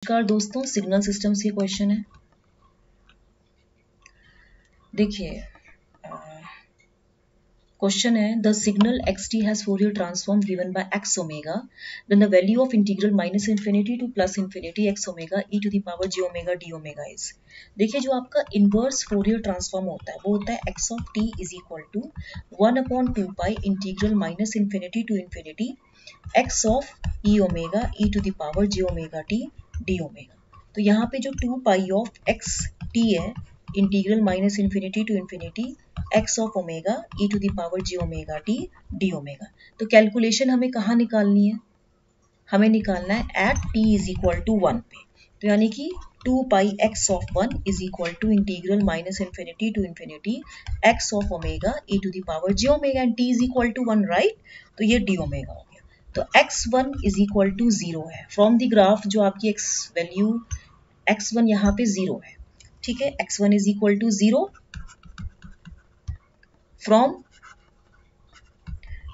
नमस्कार दोस्तों, signal systems के क्वेश्चन है। देखिए, क्वेश्चन है the signal xt has Fourier transform given by x omega, then the value of integral minus infinity to plus infinity x omega e to the power j omega d omega is. देखिए, जो आपका inverse Fourier transform होता है वो होता है x of t is equal to 1/2 pi integral minus infinity to infinity x of e omega e to the power j omega t d omega. तो यहाँ पे जो 2 पाई ऑफ x t है, integral minus infinity to infinity x of omega e to the power j omega t d omega. तो calculation हमें कहाँ निकालनी है? हमें निकालना है at t is equal to 1 पे। तो यानी कि 2 pi x of 1 is equal to integral minus infinity to infinity x of omega e to the power j omega and t is equal to 1, right? तो ये d omega हो गया। तो x1 is equal to 0 है। From the graph जो आपकी x value x1 यहाँ पे 0 है, ठीक है। x1 is equal to 0 from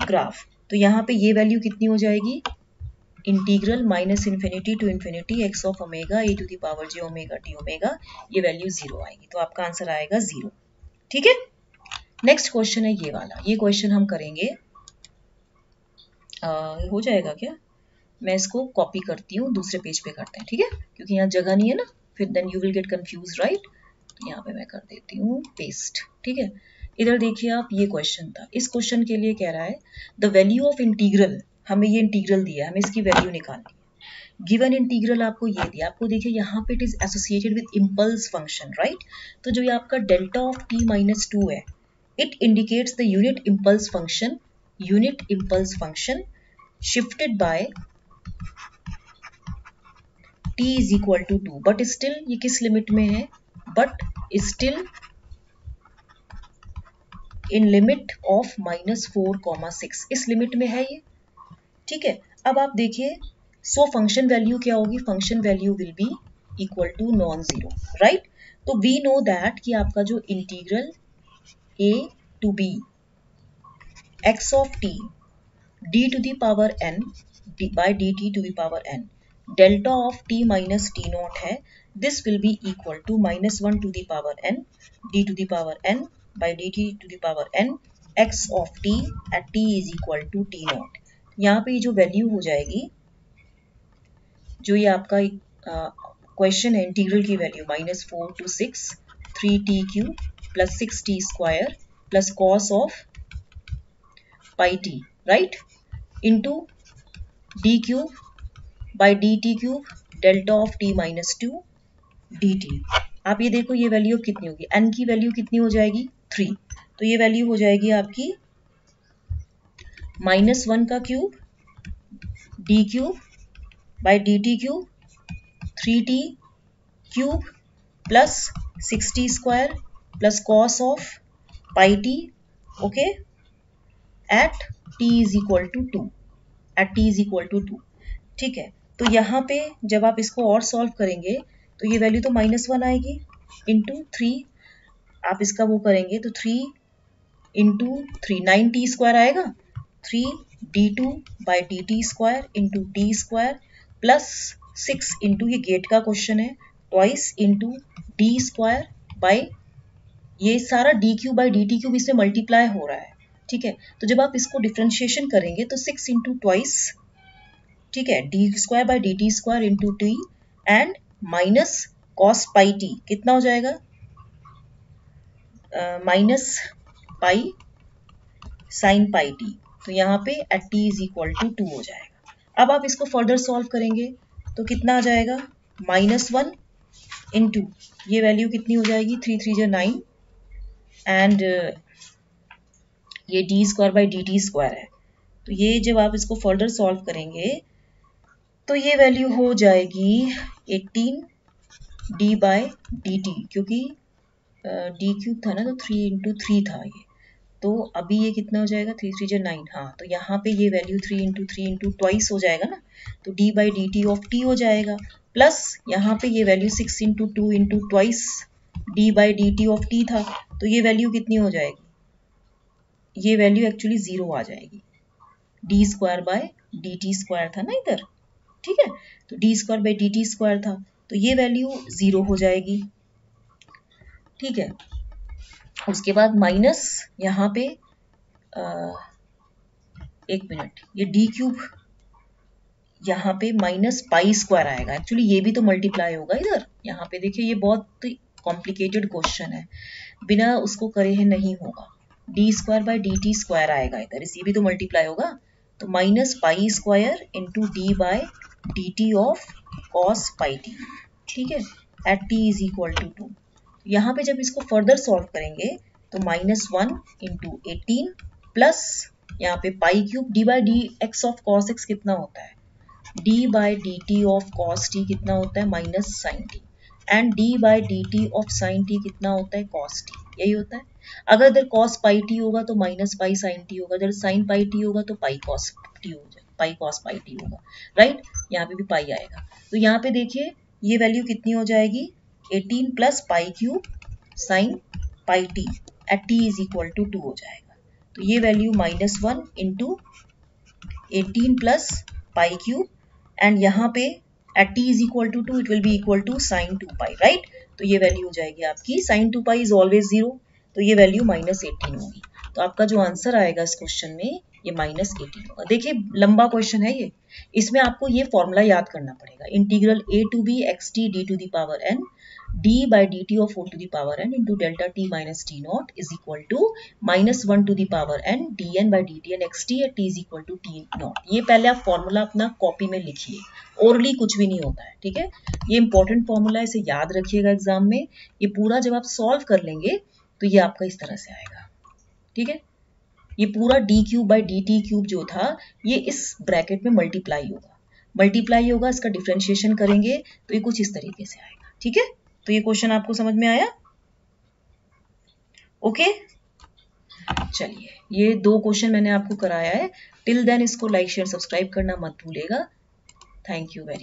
graph. तो यहाँ पे ये वैल्यू कितनी हो जाएगी? Integral minus infinity to infinity x of omega e to the power j omega t omega, ये वैल्यू 0 आएगी। तो आपका आंसर आएगा 0, ठीक है। नेक्स्ट क्वेश्चन है ये वाला। ये क्वेश्चन हम करेंगे, हो जाएगा क्या? मैं इसको कॉपी करती हूँ, दूसरे पेज पे करते हैं, ठीक है, क्योंकि यहाँ जगह नहीं है ना, फिर then you will get confuse, right? तो यहाँ पे मैं कर देती हूँ पेस्ट, ठीक है। इधर देखिए आप, ये क्वेश्चन था। इस क्वेश्चन के लिए कह रहा है द वैल्यू ऑफ इंटीग्रल, हमें ये इंटीग्रल दिया है, हमें इसकी वैल्यू निकालनी है। गिवन इंटीग्रल आपको ये दिया, आपको देखिए यहाँ पे it is associated with impulse function, right? तो जो ये आपका डेल्टा ऑफ t माइनस 2 है, it indicates the unit impulse function shifted by t is equal to 2, but still ये किस लिमिट में है? But still in limit of -4,6, इस लिमिट में है ये, ठीक है। अब आप देखिए, सो फंक्शन वैल्यू क्या होगी? Function value will be equal to non zero, right? तो वी नो दैट कि आपका जो integral a to b x of t d to the power n by dt to the power n delta of t minus t naught है, this will be equal to -1 to the power n d to the power n by dt to the power n x of t at t is equal to t not. यहाँ पे जो value हो जाएगी, जो ये आपका question है, integral की value -4 to 6 3t cube plus 6t square plus cos of pi t, right, into D cube by d t cube delta of t minus 2 dt। आप ये देखो, ये वैल्यू कितनी होगी? n की वैल्यू कितनी हो जाएगी? 3। तो ये वैल्यू हो जाएगी आपकी -1 का cube d cube by d t cube 3t cube plus 6t square plus cos of pi t, okay, at t is equal to 2, at t is equal to 2, ठीक है। तो यहाँ पे जब आप इसको और सॉल्व करेंगे तो ये वैल्यू तो -1 आएगी इंटू 3, आप इसका वो करेंगे तो 3 इंटू 3 9t स्क्वायर आएगा, 3d2 by d t square into T square plus 6 into, ये गेट का क्वेश्चन है, twice into D square by ये सारा D Q by d t cube इससे मल्टीप्लाई हो रहा है, ठीक है। तो जब आप इसको डिफ्रेंशिएशन करेंगे तो 6 इंटू ट्वाइस, ठीक है, d square by d t square into t and minus cos pi t, कितना हो जाएगा? Minus pi sine pi t. तो यहाँ पे at t is equal to 2 हो जाएगा। अब आप इसको फर्दर सॉल्व करेंगे तो कितना आ जाएगा? -1 इंटू ये वैल्यू कितनी हो जाएगी? 3 3 जा 9 एंड ये D square by d t square है। तो ये जब आप इसको फर्दर सॉल्व करेंगे तो ये वैल्यू हो जाएगी 18 डी बाई डी टी, क्योंकि डी क्यूब था ना, तो 3 इंटू 3 था ये। तो अभी ये कितना हो जाएगा? 3 3 जा 9, हाँ। तो यहाँ पे ये वैल्यू 3 इंटू ट्वाइस हो जाएगा ना, तो D by d t of T हो जाएगा, प्लस यहाँ पे ये value 6 into 2 into twice D by d t of T था, तो ये वैल्यू कितनी हो जाएगी? ये वैल्यू एक्चुअली 0 आ जाएगी, D square by d t square था ना इधर, ठीक है, तो D square by d t square था, तो ये वैल्यू 0 हो जाएगी। ठीक है, उसके बाद माइनस यहाँ पे एक मिनट, ये डी क्यूब यहाँ पे माइनस पाई स्क्वायर आएगा। एक्चुअली ये भी तो मल्टीप्लाई होगा इधर, यहाँ पे देखिए ये बहुत कॉम्प्लिकेटेड क्वेश्चन है, बिना उसको करे है नहीं होगा। D square by d t square आएगा इधर, इसी भी तो मल्टीप्लाई होगा, तो minus pi square into d by d t of cos pi t. ठीक है, at t is equal to 2। यहाँ पे जब इसको फर्दर सॉल्व करेंगे तो -1 इंटू 18 प्लस यहाँ पे pi cube d by d x of cos x कितना होता है, d by d t of cos t कितना होता है, minus sine t, and d by d t of sine t कितना होता है, कॉस टी, यही होता है। अगर इधर कॉस पाई टी होगा तो माइनस पाई साइन टी होगा, इधर साइन पाई टी होगा तो पाई कॉस टी हो जाए, पाई कॉस पाई टी होगा, राइट, यहाँ पे भी पाई आएगा। तो यहाँ पे देखिए ये वैल्यू कितनी हो जाएगी, 18 plus pi cube sine pi t at t is equal to 2 हो जाएगा। तो ये value -1 into 18 plus pi cube, and यहाँ पे at t is equal to 2 it will be equal to sine 2 pi, right. तो ये वैल्यू हो जाएगी आपकी साइन 2 पाई इज ऑलवेज 0, तो ये वैल्यू -18 होगी। तो आपका जो आंसर आएगा इस क्वेश्चन में ये -18 होगा। देखिए लंबा क्वेश्चन है ये, इसमें आपको ये फॉर्मूला याद करना पड़ेगा, integral a to b x t d to the power n d by d t of 4 to the power n into delta t minus t naught is equal to -1 to the power n dn by d t n x t at t is equal to t naught. ये पहले आप formula अपना copy में लिखिए, orally कुछ भी नहीं होता है, ठीक है। ये इंपॉर्टेंट फॉर्मूला है, इसे याद रखिएगा एग्जाम में। ये पूरा जब आप सॉल्व कर लेंगे तो ये आपका इस तरह से आएगा, ठीक है। ये पूरा D cube by d t cube जो था ये इस ब्रैकेट में मल्टीप्लाई होगा, इसका डिफरेंशिएशन करेंगे तो ये कुछ इस तरीके से आएगा, ठीक है। तो ये क्वेश्चन आपको समझ में आया, ओके। चलिए ये 2 क्वेश्चन मैंने आपको कराया है, टिल देन इसको लाइक शेयर सब्सक्राइब करना मत भूलिएगा। Thank you very much.